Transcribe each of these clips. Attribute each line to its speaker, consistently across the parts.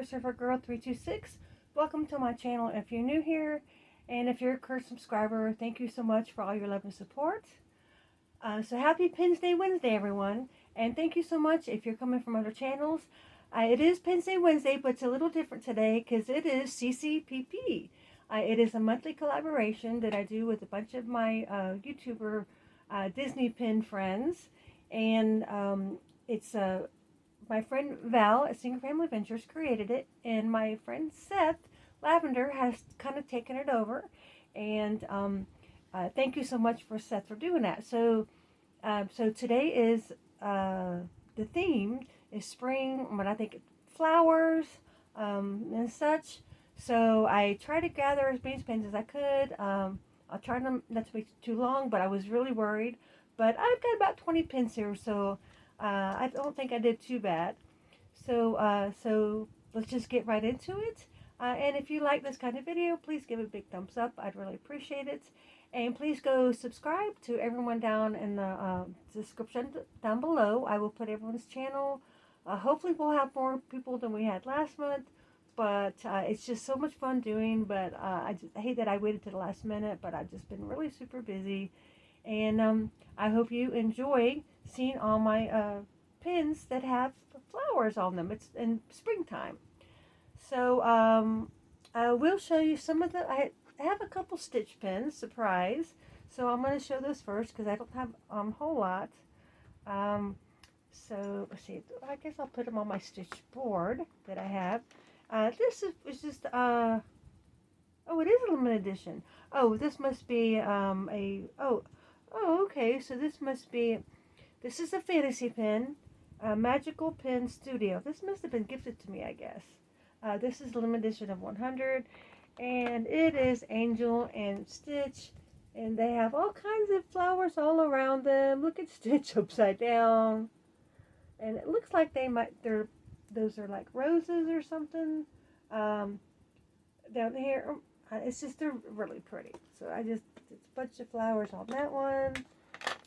Speaker 1: Surfer Girl 326. Welcome to my channel if you're new here, and if you're a current subscriber, thank you so much for all your love and support. So happy PINSDAY Wednesday, everyone, and thank you so much if you're coming from other channels. It is PINSDAY Wednesday, but it's a little different today because it is CCPP. It is a monthly collaboration that I do with a bunch of my YouTuber Disney pin friends, and it's my friend Val at Single Family Ventures created it, and my friend Seth Lavender has kind of taken it over. And thank you so much for Seth for doing that. So today is the theme is spring, but I think flowers and such. So I tried to gather as many pins as I could. I'll try not to make it too long, but I was really worried. But I've got about 20 pins here, so I don't think I did too bad. So let's just get right into it. And if you like this kind of video, please give it a big thumbs up. I'd really appreciate it. And please go subscribe to everyone down in the description down below. I will put everyone's channel. Hopefully we'll have more people than we had last month. But it's just so much fun doing. But I hate that I waited to the last minute. But I've just been really super busy. And I hope you enjoy seeing all my pins that have flowers on them. It's in springtime. So I will show you some of the, I have a couple stitch pins, surprise. So I'm going to show those first because I don't have a whole lot. So let's see, I guess I'll put them on my stitch board that I have. This is just, oh, it is a limited edition. Oh, this must be okay, so this must be, this is a fantasy pin, Magical Pin Studio. This must have been gifted to me, I guess. This is a limited edition of 100, and it is Angel and Stitch, and they have all kinds of flowers all around them. Look at Stitch upside down, and it looks like those are like roses or something down here. It's just, they're really pretty. So it's a bunch of flowers on that one.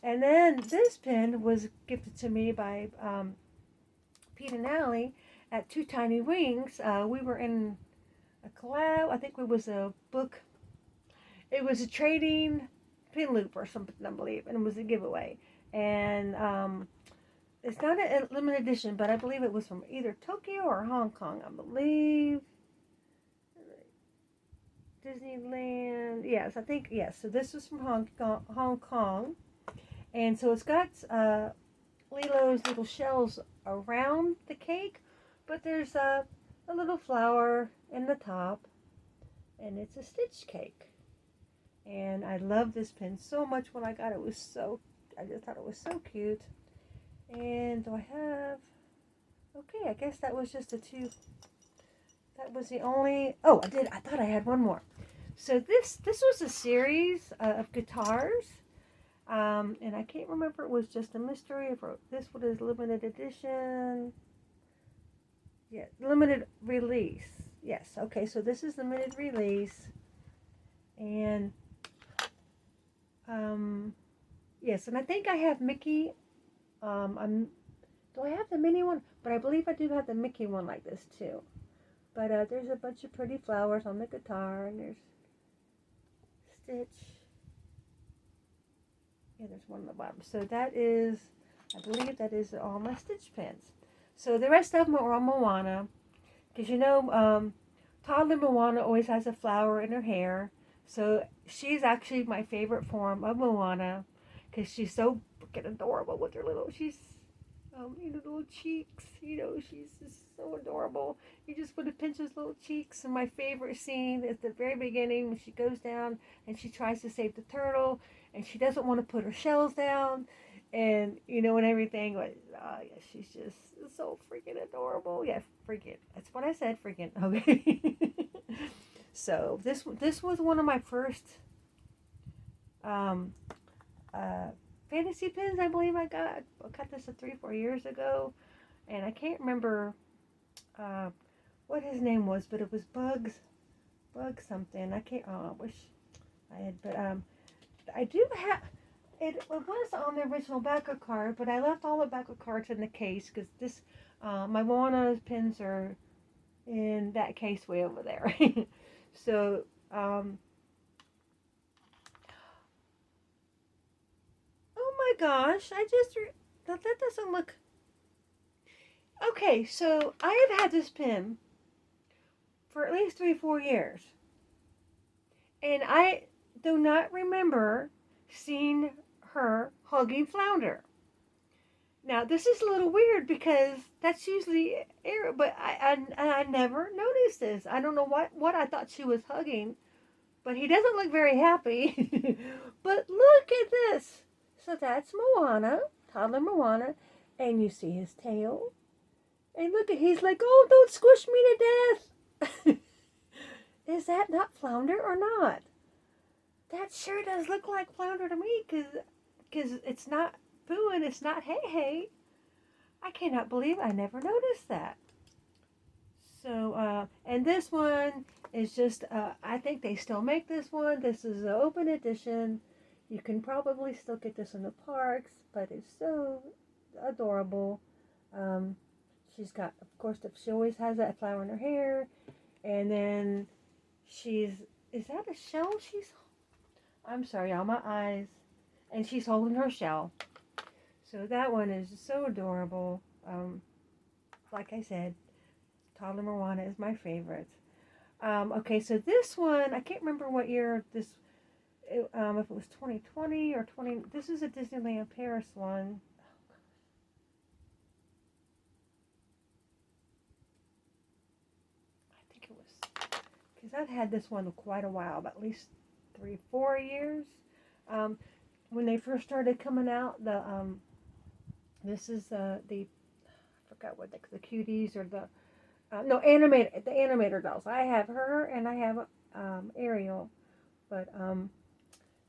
Speaker 1: And then this pin was gifted to me by Pete and Allie at Two Tiny Wings. We were in a collab. I think it was a book. It was a trading pin loop or something, I believe. And it was a giveaway. And it's not a limited edition, but I believe it was from either Tokyo or Hong Kong, I believe. Disneyland, yes, I think, yes. So this was from Hong Kong, and so it's got Lilo's little shells around the cake, but there's a little flower in the top, and it's a Stitch cake. And I love this pin so much. When I got it, I just thought it was so cute. And do I have? Okay, I guess that was just the two. That was the only, oh, I thought I had one more. So this was a series of guitars, and I can't remember, it was just a mystery, if this one is limited edition. Yeah, limited release. Yes, okay, so this is limited release. And, yes, and I think I have Mickey. Do I have the mini one? But I believe I do have the Mickey one like this too. But there's a bunch of pretty flowers on the guitar, and there's Stitch. Yeah, there's one on the bottom. So that is, I believe that is all my Stitch pins. So the rest of them are on Moana. Because you know, toddler Moana always has a flower in her hair. So she's actually my favorite form of Moana. Because she's so freaking adorable with her little, little cheeks, she's just so adorable. You just want to pinch his little cheeks. And my favorite scene is the very beginning when she goes down and she tries to save the turtle, and she doesn't want to put her shells down, and and everything. But yeah, she's just so freaking adorable. Yeah, freaking. That's what I said, freaking. Okay. So this was one of my first fantasy pins, I believe I got this 3-4 years ago, and I can't remember what his name was, but it was Bug something. I can't. Oh, I wish I had, but I do have it. It was on the original backer card, but I left all the backer cards in the case because this my Moana pins are in that case way over there. So, oh my gosh, that doesn't look. Okay, so I have had this pin for at least 3, 4 years. And I do not remember seeing her hugging Flounder. Now, this is a little weird because that's usually air, but I never noticed this. I don't know what I thought she was hugging, but he doesn't look very happy. But look at this. So that's Moana, toddler Moana, and you see his tail. And look at, he's like, oh, don't squish me to death. Is that not Flounder or not? That sure does look like Flounder to me, because it's not Pooh and it's not Hey Hey. I cannot believe I never noticed that. So, and this one is just, I think they still make this one. This is an open edition. You can probably still get this in the parks, but it's so adorable. She's got, of course, she always has that flower in her hair. And then is that a shell I'm sorry, y'all, my eyes. And she's holding her shell. So that one is so adorable. Like I said, toddler Moana is my favorite. Okay, so this one, I can't remember what year this, if it was 2020 or 20, this is a Disneyland Paris one. I think it was, because I've had this one quite a while, about at least 3, 4 years. When they first started coming out, this is I forgot what the cuties or the animator dolls. I have her and I have Ariel, but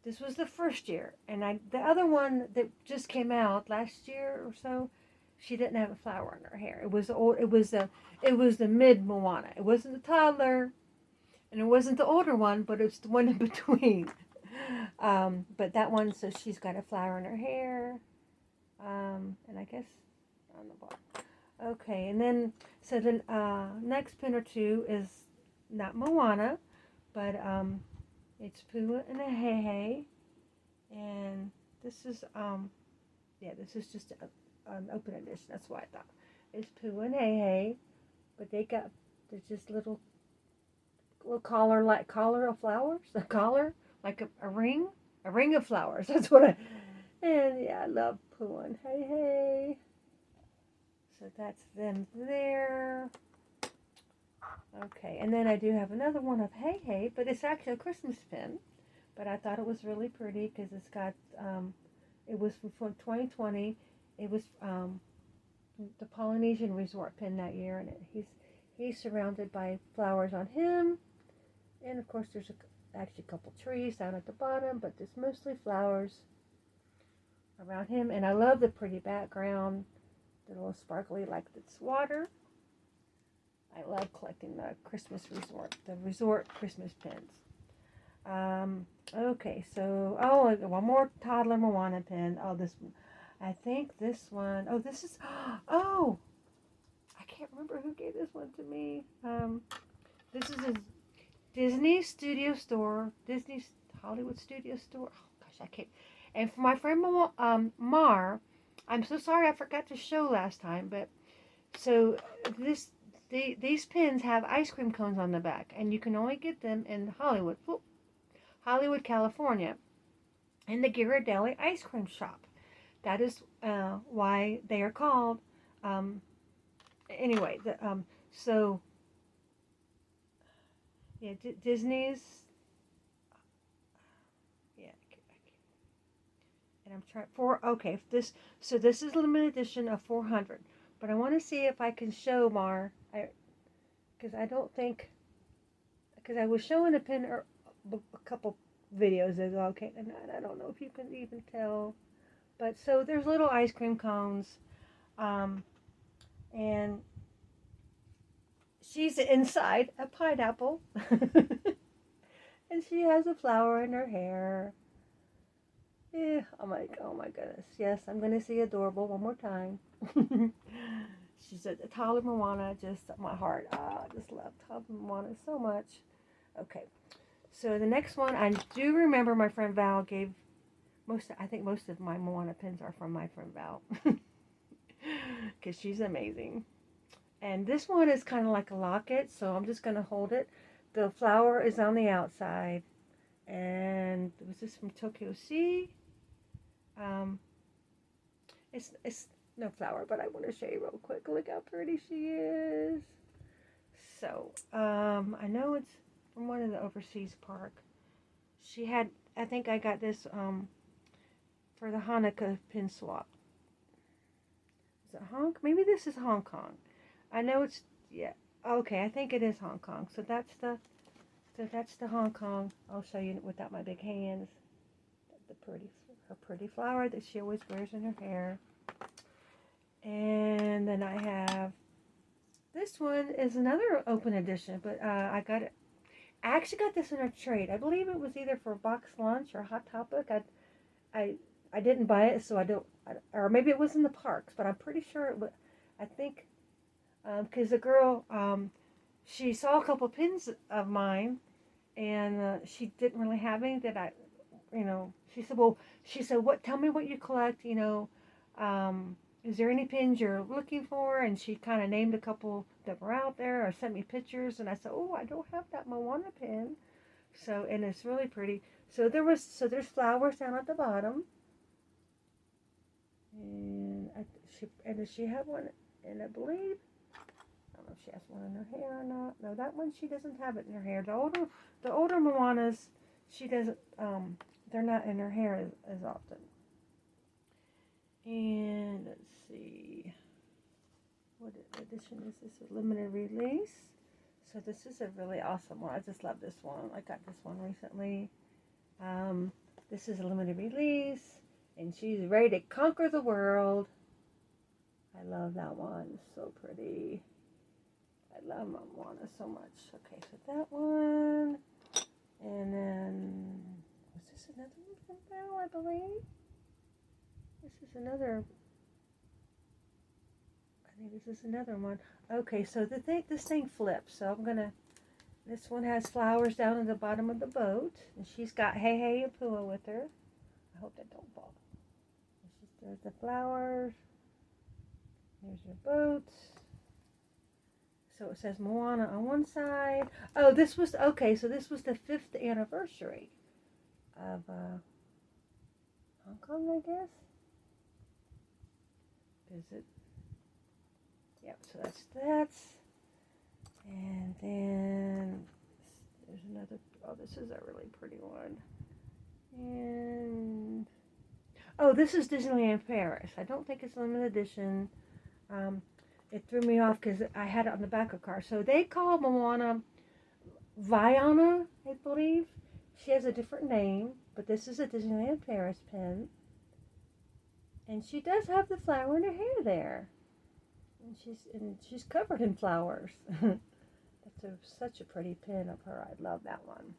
Speaker 1: this was the first year, and the other one that just came out last year or so, she didn't have a flower in her hair. It was old. It was the mid Moana. It wasn't the toddler, and it wasn't the older one, but it's the one in between. But that one, so she's got a flower in her hair, and I guess on the bottom. Okay, and then so the next pin or two is not Moana, but it's Pooh and a Hey Hey, and this is this is just an open edition. That's why I thought it's Pooh and Hey Hey, but they're just little collar of flowers, a collar like a ring of flowers. That's what and yeah, I love Pooh and Hey Hey. So that's them there. Okay, and then I do have another one of Hey Hey, but it's actually a Christmas pin. But I thought it was really pretty because it's got, it was from 2020. It was the Polynesian resort pin that year, and he's surrounded by flowers on him. And of course, there's actually a couple trees down at the bottom, but there's mostly flowers around him. And I love the pretty background. A little sparkly like it's water. I love collecting the resort Christmas pins. Okay, so one more toddler Moana pin. I think this one. Oh, this is. Oh, I can't remember who gave this one to me. This is a Disney Studio Store, Disney Hollywood Studio Store. Oh gosh, I can't. And for my friend Mar. I'm so sorry I forgot to show last time, but so these pins have ice cream cones on the back, and you can only get them in Hollywood, California, in the Ghirardelli ice cream shop. That is why they are called. Anyway, so yeah, Disney's. And I'm trying this is limited edition of 400, but I want to see if I can show because I don't think, because I was showing a pin a couple videos ago, okay, and I don't know if you can even tell, but so there's little ice cream cones, and she's inside a pineapple, and she has a flower in her hair. Yeah, oh my goodness. Yes, I'm going to say adorable one more time. She's a taller Moana, just my heart. I just love taller Moana so much. Okay, so the next one, I do remember my friend Val gave I think most of my Moana pins are from my friend Val. Because she's amazing. And this one is kind of like a locket, so I'm just going to hold it. The flower is on the outside. And was this from Tokyo Sea? It's no flower, but I want to show you real quick. Look how pretty she is. So, I know it's from one of the overseas park. She had, I think I got this for the Hanukkah pin swap. Is it Hong? Maybe this is Hong Kong. I know it's, yeah. Okay, I think it is Hong Kong. So that's the Hong Kong. I'll show you without my big hands. Her pretty flower that she always wears in her hair. And then I have, this one is another open edition, but I got it. I actually got this in a trade. I believe it was either for box lunch or Hot Topic. I didn't buy it, so I don't, or maybe it was in the parks, but I'm pretty sure it was. I think because the girl, she saw a couple pins of mine, and she didn't really have any that she said, well, what, tell me what you collect, is there any pins you're looking for? And she kind of named a couple that were out there or sent me pictures, and I said, oh, I don't have that Moana pin. So, and it's really pretty. So there's flowers down at the bottom. And does she have one, and I believe, I don't know if she has one in her hair or not. No, that one, she doesn't have it in her hair. The older Moanas, she doesn't, they're not in her hair as often. And let's see, what edition is this? A limited release. So this is a really awesome one. I just love this one. I got this one recently. This is a limited release, and she's ready to conquer the world. I love that one. It's so pretty. I love Moana so much. Okay, so that one. And then, was this another one from Val, I believe? This is another, I think this is another one. Okay, so this thing flips. So I'm going to, this one has flowers down at the bottom of the boat. And she's got Hey Hey Apua with her. I hope that don't fall. There's the flowers. There's your boat. So it says Moana on one side. Oh, this was, okay, so this was the 5th anniversary of Hong Kong, I guess. Is it? Yep, so that's. And then there's another, oh, this is a really pretty one. And, oh, this is Disneyland Paris. I don't think it's limited edition. It threw me off because I had it on the back of the car. So they call Moana Vaiana, I believe. She has a different name, but this is a Disneyland Paris pin. And she does have the flower in her hair there. And she's covered in flowers. That's such a pretty pin of her. I love that one.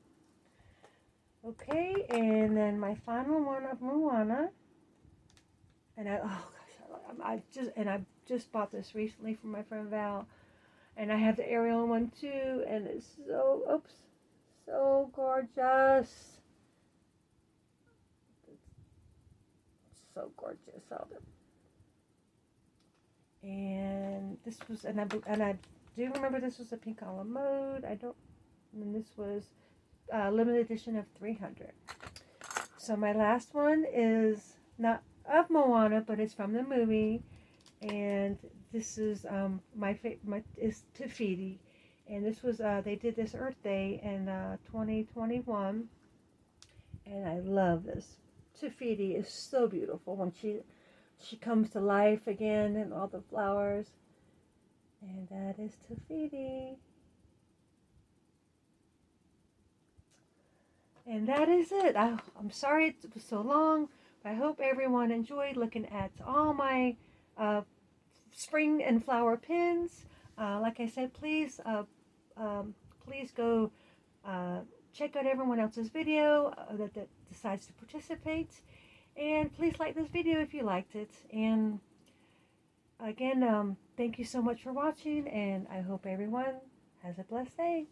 Speaker 1: Okay, and then my final one of Moana. And I just bought this recently from my friend Val. And I have the Ariel one too, and it's so gorgeous. So gorgeous. And this was, and I do remember this was a pink a la mode. And this was limited edition of 300. So my last one is not of Moana, but it's from the movie, and this is my is Te Fiti, and this was they did this Earth Day in 2021, and I love this. Te Fiti is so beautiful when she comes to life again and all the flowers, and that is Te Fiti. And that is it. I'm sorry it was so long, but I hope everyone enjoyed looking at all my spring and flower pins. Like I said, please go check out everyone else's video that decides to participate. And please like this video if you liked it. And Again, thank you so much for watching, and I hope everyone has a blessed day.